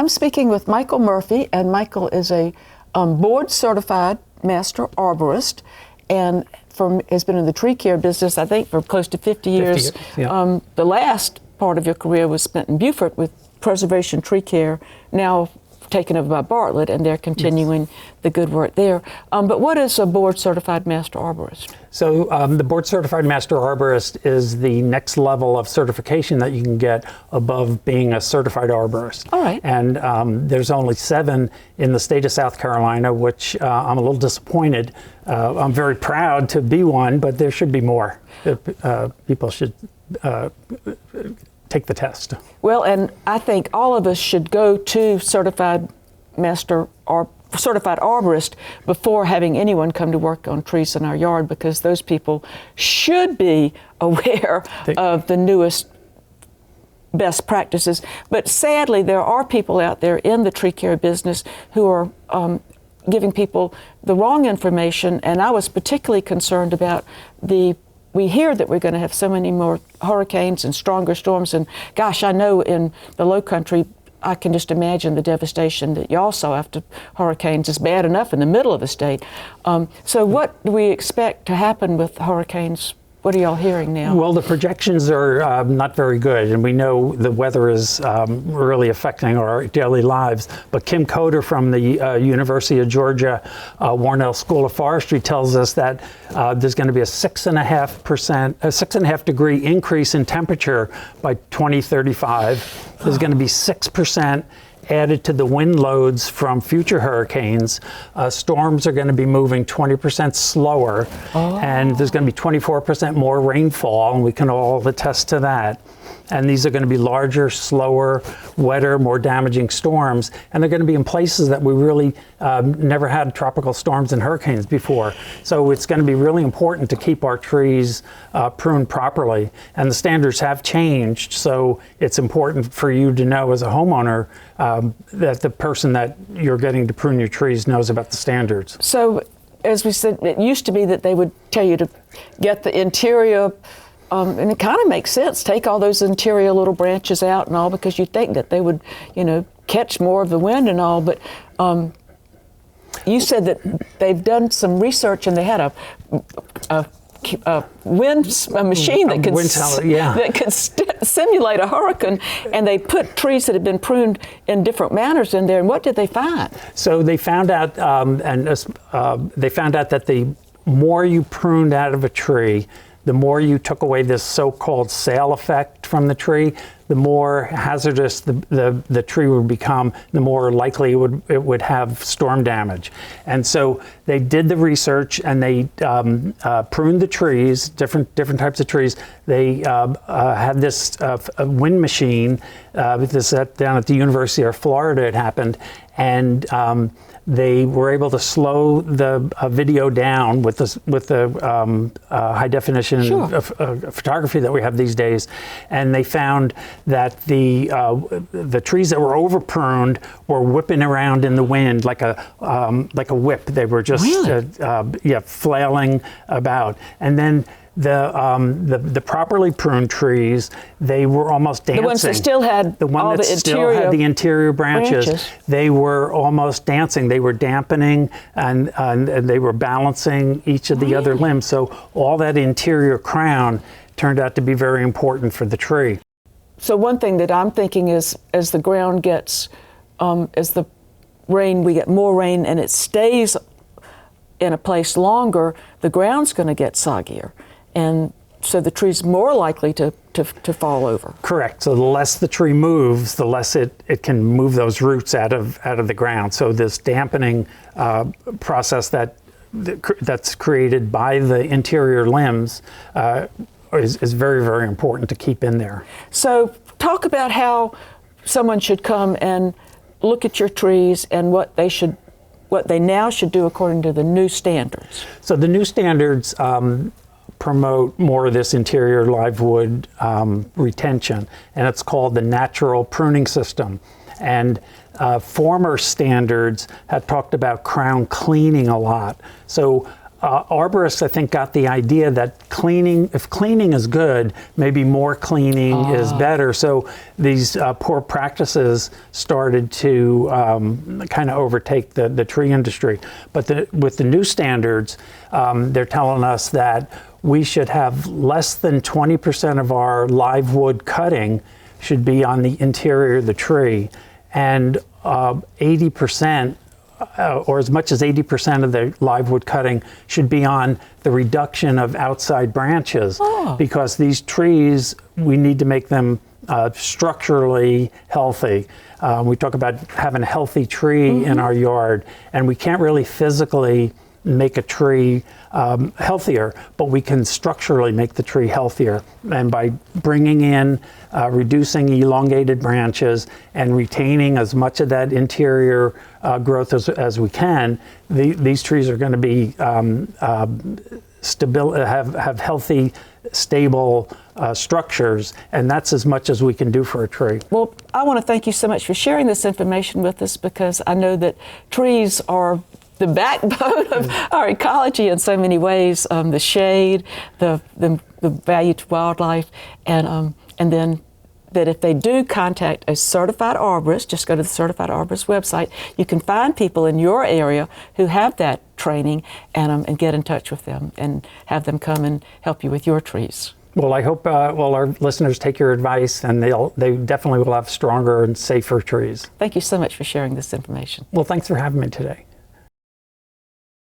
I'm speaking with Michael Murphy, and Michael is a board-certified master arborist, and has been in the tree care business, I think, for close to 50 years. 50 years, yeah. The last part of your career was spent in Beaufort with preservation tree care, now taken over by Bartlett, and they're continuing the good work there. But what is a board-certified master arborist? So the board-certified master arborist is the next level of certification that you can get above being a certified arborist. All right. And there's only 7 in the state of South Carolina, which I'm a little disappointed. I'm very proud to be one, but there should be more. People should take the test. Well, and I think all of us should go to certified arborist before having anyone come to work on trees in our yard, because those people should be aware of the newest best practices. But sadly, there are people out there in the tree care business who are giving people the wrong information, and I was particularly concerned about we hear that we're going to have so many more hurricanes and stronger storms, and gosh, I know in the low country, I can just imagine the devastation that y'all saw after hurricanes is bad enough in the middle of the state. So what do we expect to happen with hurricanes? What are y'all hearing now? Well, the projections are not very good, and we know the weather is really affecting our daily lives. But Kim Coder from the University of Georgia Warnell School of Forestry tells us that there's going to be a 6.5 degree increase in temperature by 2035. There's going to be 6% added to the wind loads from future hurricanes. Storms are going to be moving 20% slower, and there's going to be 24% more rainfall, and we can all attest to that. And these are going to be larger, slower, wetter, more damaging storms, and they're going to be in places that we really never had tropical storms and hurricanes before. So it's going to be really important to keep our trees pruned properly. And the standards have changed, so it's important for you to know as a homeowner that the person that you're getting to prune your trees knows about the standards. So, as we said, it used to be that they would tell you to get the interior, and it kind of makes sense, take all those interior little branches out and all, because you think that they would, catch more of the wind and all, but you said that they've done some research and they had a machine that could simulate a hurricane, and they put trees that had been pruned in different manners in there. And what did they find? So they found out, that the more you pruned out of a tree, the more you took away this so-called sail effect from the tree, the more hazardous the tree would become, the more likely it would have storm damage. And so they did the research, and they pruned the trees, different types of trees. They had this a wind machine, this down at the University of Florida it happened, and they were able to slow the video down with the high definition photography that we have these days, and they found that the trees that were over pruned were whipping around in the wind like a whip. They were just flailing about, and then the properly pruned trees, they were almost dancing. The ones that still had the interior branches, they were almost dancing. They were dampening, and they were balancing each of the other limbs. So all that interior crown turned out to be very important for the tree. So one thing that I'm thinking is, as the ground gets, as the rain, we get more rain and it stays in a place longer, the ground's going to get soggier. And so the tree's more likely to fall over. Correct. So the less the tree moves, the less it can move those roots out of the ground. So this dampening process that's created by the interior limbs is very, very important to keep in there. So talk about how someone should come and look at your trees and what they now should do according to the new standards. So the new standards promote more of this interior live wood retention, and it's called the natural pruning system. And former standards had talked about crown cleaning a lot. So arborists, I think, got the idea that if cleaning is good, maybe more cleaning is better. So these poor practices started to kind of overtake the tree industry. But with the new standards, they're telling us that we should have less than 20% of our live wood cutting should be on the interior of the tree, and 80%, or as much as 80% of the live wood cutting should be on the reduction of outside branches, because these trees, we need to make them structurally healthy. We talk about having a healthy tree in our yard, and we can't really physically make a tree healthier, but we can structurally make the tree healthier. And by bringing in, reducing elongated branches and retaining as much of that interior growth as we can, these trees are going to be have healthy, stable structures, and that's as much as we can do for a tree. Well, I want to thank you so much for sharing this information with us, because I know that trees are the backbone of our ecology in so many ways. The shade, the value to wildlife, and then that if they do contact a certified arborist, just go to the Certified Arborist website, you can find people in your area who have that training, and get in touch with them and have them come and help you with your trees. Well, I hope our listeners take your advice, and they definitely will have stronger and safer trees. Thank you so much for sharing this information. Well, thanks for having me today.